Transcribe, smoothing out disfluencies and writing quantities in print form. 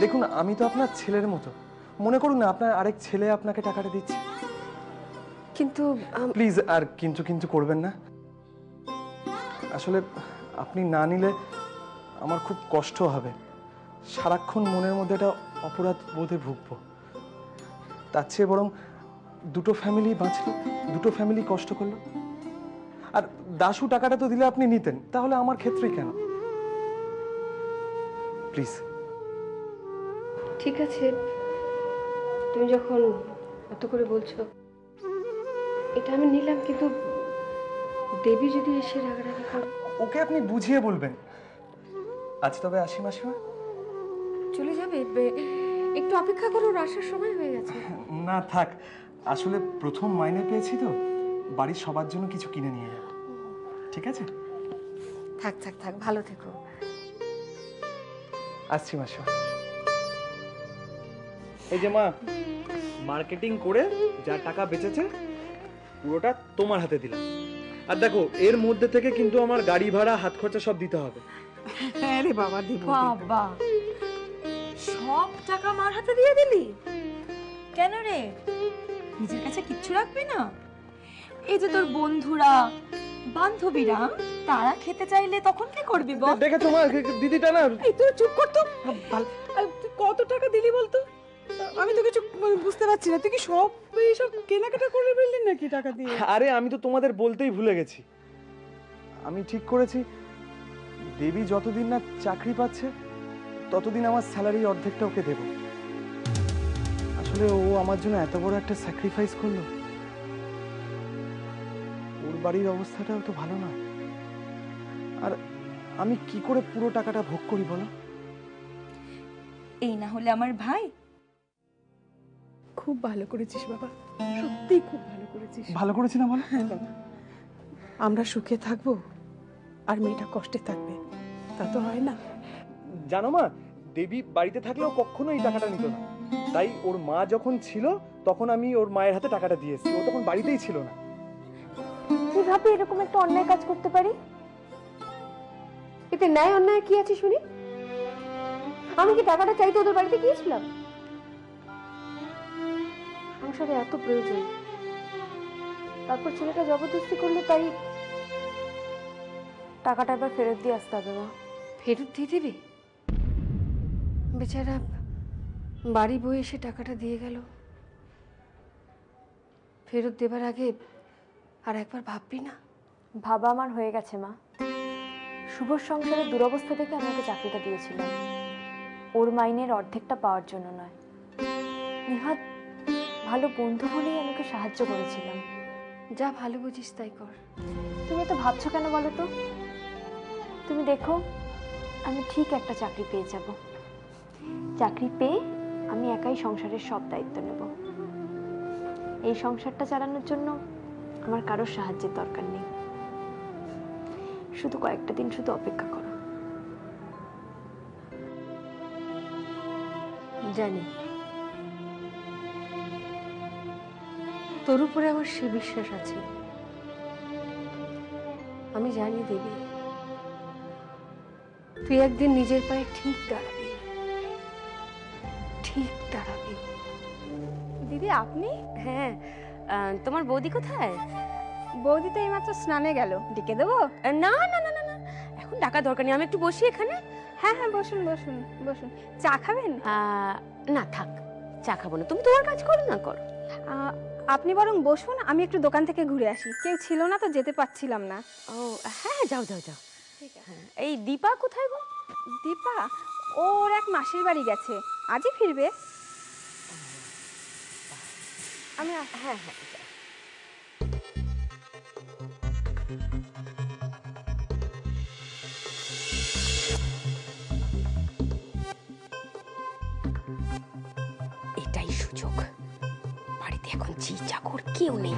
দেখুন, আমি তো আপনার ছেলের মতো। মনে করুন না আপনার আরেক ছেলে আপনাকে টাকাটা দিচ্ছে। কিন্তু প্লিজ আর কিন্তু কিন্তু করবেন না। আসলে আপনি না নিলে আমার খুব কষ্ট হবে। সারাক্ষণ মনের মধ্যে একটা অপরাধ বোধে ভুগবো। তার চেয়ে বরং দুটো ফ্যামিলি বাঁচলো, দুটো ফ্যামিলি কষ্ট করলো। আর দাশু টাকাটা তো দিলে আপনি নিতেন, তাহলে আমার ক্ষেত্রেই কেন? প্লিজ। ঠিক আছে, তুমি যখন এত করে বলছো, এটা আমি নিলাম, কিন্তু দেবী যদি এসে রাগারাগি করে। ওকে আপনি বুঝিয়ে বলবেন। আজ তবে আসি মাসিমা। চলে যাবে? একটু অপেক্ষা করো, ওর আসার সময় হয়ে গেছে। না থাক, আসলে প্রথম মাইনে পেয়েছি তো, বাড়ির সবার জন্য কিছু কিনে নিয়ে যাব। ঠিক আছে? থাক থাক থাক, ভালো থেকো। আসছি মাসিমা। এই যে মা, মার্কেটিং করে যা টাকা বেঁচেছে পুরোটা তোমার হাতে দিলাম। আর দেখো, এর মধ্যে থেকে কিন্তু আমার গাড়ি ভাড়া, হাত খরচা সব দিতে হবে। হ্যাঁ রে বাবা, দিব। বাবা, সব টাকা মার হাতে দিয়ে দিলি কেন রে? নিজের কাছে কিচ্ছু রাখবি না? এই যে তোর বন্ধুরা বান্ধবীরা তারা খেতে চাইলে তখন কি করবি বল? দেখেছো মা, দিদিটা না। এই তুই চুপ কর তো। তুই কত টাকা দিলি বলতো? আমি তো কিছু বুঝতে পারছি না। তুই কি সব এইসব কেনাকাটা করে ফেললি নাকি টাকা দিয়ে? আরে আমি তো তোমাদের বলতেই ভুলে গেছি। আমি ঠিক করেছি, দেবী যতদিন না চাকরি পাচ্ছে ততদিন আমার স্যালারির অর্ধেকটা ওকে দেব। আসলে ও আমার জন্য এত বড় একটা স্যাক্রিফাইস করলো। ওর বাড়ির অবস্থাটাও তো ভালো না। আর আমি কি করে পুরো টাকাটা ভোগ করি বলো? এই না হলে আমার ভাই। খুব ভালো করেছিস বাবা, সত্যি খুব ভালো করেছিস। ভালো করেছি না বলো? হ্যাঁ বাবা, আমরা সুখে থাকবো আর মেয়েটা কষ্টে থাকবে, তা তো হয় না। জানো মা, দেবী বাড়িতে থাকলেও কখনো এই টাকাটা নিত না। তাই ওর মা যখন ছিল তখন আমি ওর মায়ের হাতে টাকাটা দিয়েছি। ও তখন বাড়িতেই ছিল না। কিভাবে এরকম একটা অন্যায় কাজ করতে পারি? এতে ন্যায় অন্যায় কি আছে শুনি? আমি কি টাকাটা চাইতে ওদের বাড়িতে গিয়েছিলাম? সংসারে এত প্রয়োজন, তারপর ছেলেটা জবরদস্তি করলো, তাই টাকাটা এবার ফেরত দিয়ে আসতে হবে। মা, ফেরত দিয়ে দিবি? বেচারা বাড়ি বয়ে এসে টাকাটা দিয়ে গেল। ফেরত দেবার আগে আর একবার ভাববি না? ভাবা আমার হয়ে গেছে মা। শুভর সংসারের দুরবস্থা থেকে আমাকে চাকরিটা দিয়েছিলাম, ওর মাইনের অর্ধেকটা পাওয়ার জন্য নয়। নিহাত ভালো বন্ধু বলেই আমাকে সাহায্য করেছিলাম। যা ভালো বুঝিস তাই কর। তুমি তো ভাবছো কেন বলো তো? তুমি দেখো, আমি ঠিক একটা চাকরি পেয়ে যাব। চাকরি পেয়ে আমি একাই সংসারের সব দায়িত্ব নেব। এই সংসারটা চালানোর জন্য আমার কারোর সাহায্যের দরকার নেই। শুধু কয়েকটা দিন শুধু অপেক্ষা করো। জানি তোর উপরে আমার সে বিশ্বাস আছে। আমি জানি দেবী, তুই একদিন নিজের পায়ে ঠিক দাঁড়াবি, ঠিক দাঁড়াবি। দিদি আপনি? হ্যাঁ, তোমার বৌদি কোথায়? বৌদি তো এইমাত্র স্নানে গেল, ডেকে দেবো? না না না না না, এখন ডাকা দরকার নেই। আমি একটু বসি এখানে। হ্যাঁ হ্যাঁ, বসুন বসুন বসুন। চা খাবেন? না থাক, চা খাবো না। তুমি তোমার কাজ করো না, করো। আপনি বরং বসুন, আমি একটু দোকান থেকে ঘুরে আসি। কেউ ছিল না তো যেতে পারছিলাম না। ও হ্যাঁ, যাও যাও যাও। ঠিক আছে। এই দীপা কোথায় গো? দীপা ওর এক মাসির বাড়ি গেছে, আজই ফিরবে। আমি হ্যাঁ হ্যাঁ, এটাই সুযোগ। বাড়িতে এখন জি চাকর কেউ নেই।